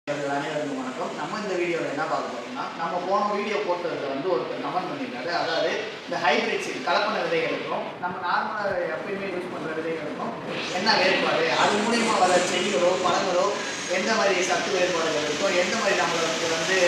அனைவருக்கும் வணக்கம். நம்ம இந்த வீடியோவில் என்ன பார்க்க போறோம்னா, நம்ம போன வீடியோ போட்டதில் வந்து ஒருத்தர் கமெண்ட் பண்ணியிருக்காரு. அதாவது இந்த ஹைபிரிட் சீட் கலப்பன விதைகளுக்கும் நம்ம நார்மலாக எப்பயுமே யூஸ் பண்ணுற விதைகளுக்கும் என்ன வேறுபாடு, அது மூலியமாக வர செடிகளோ பழங்களோ எந்த மாதிரி சத்து வேறுபாடுகள் இருக்கும், எந்த மாதிரி நம்மளுக்கு வந்து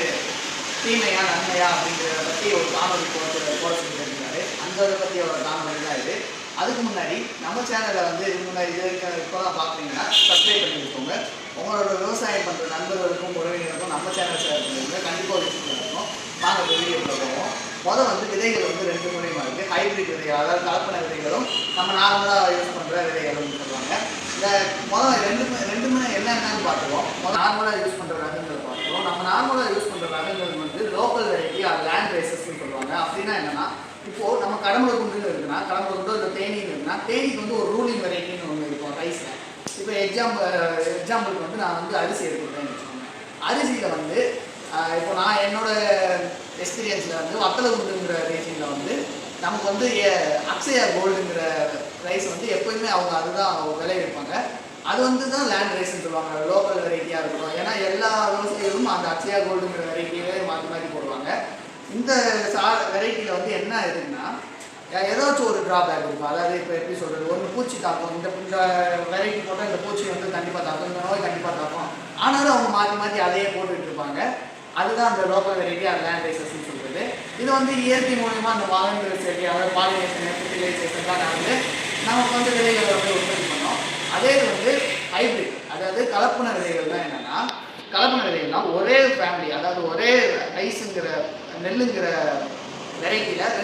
தீமையா நன்மையா அப்படிங்கிறத பற்றி ஒரு காணொலி போட சொல்லியிருக்காரு. அந்த இதை பற்றி ஒரு காணொலி தான் இது. அதுக்கு முன்னாடி நம்ம சேனலில் வந்து இதுக்கு முன்னாடி இது வரைக்கும் இப்போ தான் பார்க்குறீங்கன்னா சப்ஸ்கிரைப் பண்ணி வச்சுக்கோங்க. உங்களோட விவசாயம் பண்ணுற நண்பர்களுக்கும் உறவினருக்கும் நம்ம சேனல் ஷேர் பண்ணுங்க. கண்டிப்பாக யூஸ்ஃபுல்லாக இருக்கும். வாங்க இப்போ வீடியோக்குள்ள போவோம். முதல் வந்து விதைகள் வந்து ரெண்டு மூலியமாக இருக்குது. ஹைபிரிட் விதைகள், அதாவது கலப்பன விதைகளும் நம்ம நார்மலாக யூஸ் பண்ணுற விதைகளும் சொல்லுவாங்க. இந்த முதல் ரெண்டுமே என்னென்னு பார்த்துருவோம். நார்மலாக யூஸ் பண்ணுற ரகங்கள் பார்த்துருவோம். நம்ம நார்மலாக யூஸ் பண்ணுற ரகங்கள் வந்து லோக்கல் வெரைட்டி, அது லேண்ட் ரைசஸ்ன்னு சொல்லுவாங்க. அப்படின்னா என்னென்னா, இப்போது நம்ம கடம்புல குண்டுன்னு இருக்குன்னா, கடம்புல குண்டு இல்லை தேனின்னு இருக்குன்னா, தேனிக்கு வந்து ஒரு ரூலிங் வெரைட்டின்னு ஒன்று இருக்கும் ரைஸில். இப்போ எக்ஸாம்பிளுக்கு வந்து நான் வந்து அரிசி எடுத்துக்கிறேன்னு வச்சுக்கோங்க. அரிசியில் வந்து இப்போ நான் என்னோட எக்ஸ்பீரியன்ஸில் வந்து வத்தலை குண்டுங்கிற ரேஷனில் வந்து நமக்கு வந்து அக்ஷயா கோல்டுங்கிற ரைஸ் வந்து எப்போயுமே அவங்க அதுதான் விளைவிப்பாங்க. அது வந்து தான் லேண்ட் ரைஸ்ன்னு சொல்லுவாங்க, லோக்கல் வெரைட்டியாக இருக்கணும். ஏன்னா எல்லா விவசாயிகளும் அந்த அக்ஷயா கோல்டுங்கிற வெரைட்டியே மாற்றி மாற்றி போடுவாங்க. இந்த வெரைட்டியில் வந்து என்ன இருக்குன்னா, ஏதாச்சும் ஒரு ட்ராபேக் இருக்கும். அதாவது இப்போ எப்படி சொல்கிறது, ஒன்று பூச்சி தாக்கும். இந்த வெரைட்டி போட்டால் இந்த பூச்சி வந்து கண்டிப்பாக தாக்கும், இந்த நோய் கண்டிப்பாக தாக்கும். ஆனாலும் அவங்க மாற்றி மாற்றி அதையே போட்டுக்கிட்டு இருப்பாங்க. அதுதான் அந்த லோக்கல் வெரைட்டி, அது லேண்ட் ரைசஸ்ன்னு சொல்கிறது. இது வந்து இயற்கை மூலமா அந்த மகந்திர செடி, அதாவது பாலினேஷன், ஃபெர்டிலைசேஷன் தான் வந்து நமக்கு வந்து விதைகளை வந்து உற்பத்தி பண்ணோம். அதே இது வந்து ஹைபிரிட், அதாவது கலப்பன விதைகள் தான். என்னென்னா, கலப்பன விதைகள்லாம் ஒரே ஃபேமிலி, அதாவது ஒரே ரைஸுங்கிற நெல்லுங்கிற வெரைட்டியில்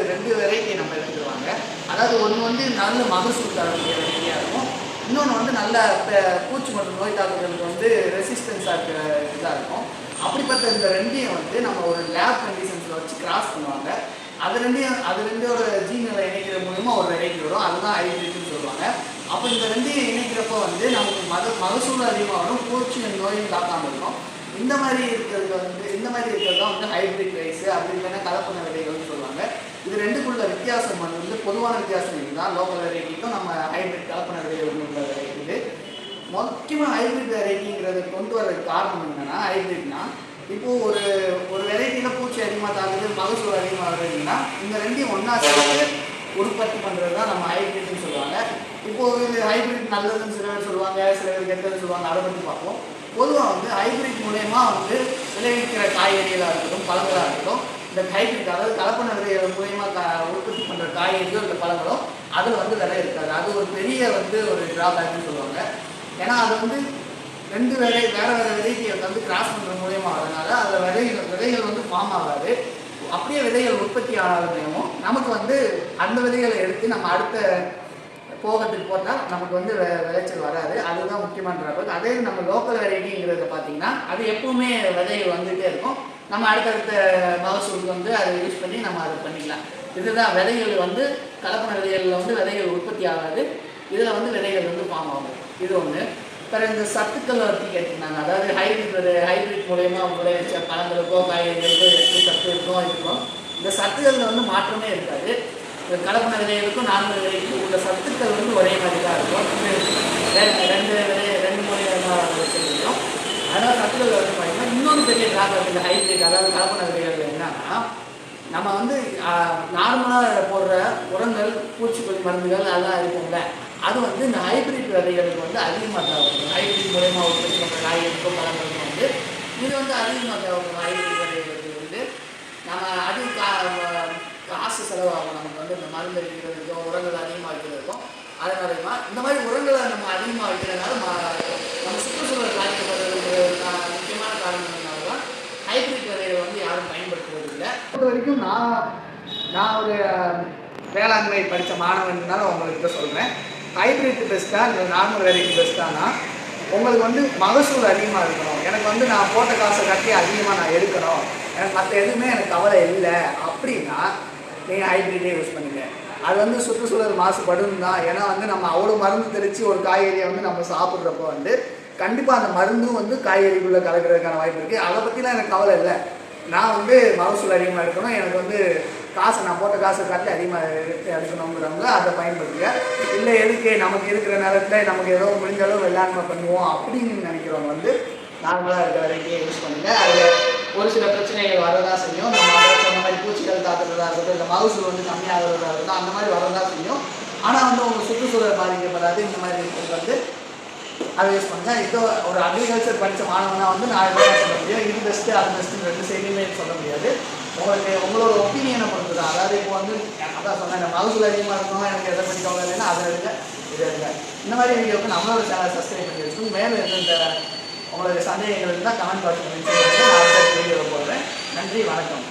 ரெண்டு வெரைட்டி நம்ம எடுத்துருவாங்க. அதாவது ஒன்று வந்து நல்ல மகசூல் தரக்கூடிய வெரைட்டியாக இருக்கும், இன்னொன்று வந்து நல்ல பூச்சி மற்றும் நோய் தாக்குதலுக்கு வந்து ரெசிஸ்டன்ஸாக இருக்கிற இதாக இருக்கும். அப்படிப்பட்ட இந்த ரெண்டையும் வந்து நம்ம ஒரு லேப் கண்டிஷன்ஸில் வச்சு கிராஸ் பண்ணுவாங்க. அது ரெண்டோட ஜீன்களை இணைக்கிற மூலமாக ஒரு வெரைட்டி வரும். அதுதான் ஹைபிரிட்னு சொல்லுவாங்க. அப்போ இந்த ரெண்டையும் இணைக்கிறப்போ வந்து நமக்கு மகசூல் அதிகமாக வரும், பூச்சி நோயும் தாக்காமல் இருக்கும். இந்த மாதிரி இருக்கிறது தான் வந்து ஹைபிரிட் ரைஸு, அப்படி இல்லைன்னா கலப்பன விதைகள்னு சொல்லுவாங்க. இது ரெண்டுக்குள்ள வித்தியாசம் வந்து பொதுவான வித்தியாசம் இதுதான். லோக்கல் வெரைட்டிக்கும் நம்ம ஹைபிரிட் கலப்பன விதைகள் உள்ள வெரைட்டி. முக்கியமாக ஹைபிரிட் வெரைட்டிங்கிறத கொண்டு வரதுக்கு காரணம் என்னென்னா, ஹைபிரிட்னா இப்போது ஒரு வெரைட்டியில் பூச்சி அதிகமாக தாக்குது, மகசூல் அதிகமாக வருதுன்னா, இந்த ரெண்டையும் ஒன்றா சேர்த்து உற்பத்தி பண்ணுறது தான் நம்ம ஹைபிரிட்னு சொல்லுவாங்க. இப்போது இது ஹைபிரிட் நல்லதுன்னு சில பேர் சொல்லுவாங்க, சில பேர் கெட்டதுன்னு சொல்லுவாங்க. அதை பற்றி பார்ப்போம். பொதுவாக வந்து ஹைபிரிட் மூலயமா வந்து விளைவிக்கிற காய்கறிகளாக இருக்கட்டும், பழங்களாக இருக்கட்டும், இந்த ஹைபிரிட் அதாவது கலப்பன விதைகள் மூலயமா உற்பத்தி பண்ணுற காய்கறிகளோ இல்லை பழங்களோ அதில் வந்து விலை இருக்காது. அது ஒரு பெரிய வந்து ஒரு ட்ராபேக்னு சொல்லுவாங்க. ஏன்னா அது வந்து வேறு வெரைட்டியை வந்து கிராஸ் பண்ணுற மூலயமா வரதுனால அதில் விதைகள் வந்து ஃபார்ம் ஆகாது. அப்படியே விதைகள் உற்பத்தி ஆனாலும் நமக்கு வந்து அந்த விதைகளை எடுத்து நம்ம அடுத்த போகத்துக்கு போட்டால் நமக்கு வந்து விளைச்சல் வராது. அதுதான் முக்கியமான. அதே நம்ம லோக்கல் வெரைட்டிங்கிறத பார்த்தீங்கன்னா, அது எப்பவுமே விதைகள் வந்துகிட்டே இருக்கும். நம்ம அடுத்தடுத்த மகசூலுக்கு வந்து அதை யூஸ் பண்ணி நம்ம அதை பண்ணிக்கலாம். இதுதான் விதைகள் வந்து கலப்பன விதைகளில் வந்து விதைகள் உற்பத்தி ஆகாது, இதில் வந்து விதைகள் வந்து ஃபார்ம் ஆகும். இது ஒன்று. பிறகு இந்த சத்துக்கள் பற்றி கேட்டிருந்தாங்க. அதாவது ஹைபிரிட் மூலயமா விளைவிச்ச பழங்களுக்கோ காய்கறிகளுக்கோ எப்படி சத்து இருக்கும். இந்த சத்துக்களில் வந்து மாற்றமே இருக்காது. கலப்பன விதைகளுக்கும் நான்கு விதைகளுக்கும் உள்ள சத்துக்கள் வந்து ஒரே மாதிரி தான் இருக்கும். ரெண்டு மூலியமாக வச்சுருக்கோம். அதனால் சத்துக்கள் வந்து பார்த்தீங்கன்னா இன்னொரு பெரிய ட்ராபேக் இந்த ஹைபிரிட், அதாவது கலப்பன விதைகள் என்னன்னா, நம்ம வந்து நார்மலாக போடுற உரங்கள், பூச்சிக்கொல்லி மருந்துகள் அதெல்லாம் இருக்கும்ல, அது வந்து இந்த ஹைபிரிட் விதைகளுக்கு வந்து அதிகமாக தேவைப்படும். ஹைபிரிட் மூலயமா உற்பத்தி பண்ணுற காய்கறிக்கும் பழங்களுக்கும் வந்து இது வந்து அதிகமாக தேவைப்படும். ஹைபிரிட் விதைகளுக்கு வந்து நம்ம காசு செலவாகும். நமக்கு வந்து இந்த மருந்து வைக்கிறதுக்கும் உரங்கள் அதிகமாக வைக்கிறதுக்கும். அதனாலமா இந்த மாதிரி உரங்களை நம்ம அதிகமாக வைக்கிறதுனால நம்ம சுற்றுச்சூழல் பாதிக்கப்படுறதுக்கு முக்கியமான காரணங்கள்னால தான் ஹைபிரிட் விதைகளை வந்து யாரும் பயன்படுத்துவது இல்லை. இது வரைக்கும் நான் ஒரு வேளாண்மை படித்த மாணவனால உங்களுக்கு சொல்கிறேன், ஹைபிரிட் பெஸ்ட்டாக இல்லை நார்மல் வெரைட்டி பெஸ்ட்டானா, உங்களுக்கு வந்து மகசூல் அதிகமாக இருக்கணும். எனக்கு வந்து நான் போட்ட காசை கட்டி அதிகமாக நான் எடுக்கணும், எனக்கு மற்ற எதுவுமே எனக்கு கவலை இல்லை அப்படின்னா நீங்கள் ஹைபிரிட்டே யூஸ் பண்ணுங்க. அது வந்து சுற்றுச்சூழல் மாசுபடும் தான். ஏன்னா வந்து நம்ம அவ்வளோ மருந்து தெளித்து ஒரு காய்கறியை வந்து நம்ம சாப்பிட்றப்போ வந்து கண்டிப்பாக அந்த மருந்தும் வந்து காய்கறிக்குள்ளே கலக்கிறதுக்கான வாய்ப்பு இருக்குது. அதை பற்றிலாம் எனக்கு கவலை இல்லை. நான் வந்து மகசூல் அதிகமாக எடுக்கணும், எனக்கு வந்து நான் போட்ட காசை காட்டி அதிகமாக எடுக்கணுங்கிறவங்க அதை பயன்படுத்துங்க. இல்லை எதுக்கு நமக்கு இருக்கிற நேரத்தில் நமக்கு ஏதோ முடிஞ்ச அளவு வெள்ளாண்மை பண்ணுவோம் அப்படின்னு நினைக்கிறவங்க வந்து நார்மலாக இருக்கிற வெரைட்டியை யூஸ் பண்ணுங்கள். அதில் ஒரு சில பிரச்சனைகள் வரதான் செய்யும். நம்ம அதை சொன்ன மாதிரி பூச்சிகள் தாக்குறதா இருக்கட்டும், இந்த மகசூல் வந்து கம்மியாகிறதா இருக்கட்டும், அந்த மாதிரி வரதான் செய்யும். ஆனால் வந்து உங்கள் சுற்றுச்சூழல் பாதிக்கப்படாது. இந்த மாதிரி இருக்கிறது வந்து அதை யூஸ் பண்ணுங்கள். இப்போ ஒரு அக்ரிகல்ச்சர் படித்த மாணவனாக வந்து நான் இதை சொல்ல முடியும். இது பெஸ்ட்டு அது பெஸ்ட்டு ரெண்டு சைடுமே சொல்ல முடியாது. உங்களுக்கு உங்களோட ஒப்பீனியனை பொறுத்து தான். அதாவது இப்போ வந்து அதான் சொன்னேன், மகசூல் அதிகமாக இருக்கணும், எனக்கு எதை பற்றி கவலை இல்லைன்னா அதை எடுங்க, இதை எடுங்க. இந்த மாதிரி வீடியோவுக்கு நம்மளோட சேனல் சப்ஸ்கிரைப் பண்ணி வச்சுக்கணும். மேலும் எந்த உங்களுக்கு சந்தேகங்கள் இருந்தால் கமெண்ட் பாக்ஸ் பண்ணி நான் அடுத்த வீடியோவில் போடுறேன். நன்றி, வணக்கம்.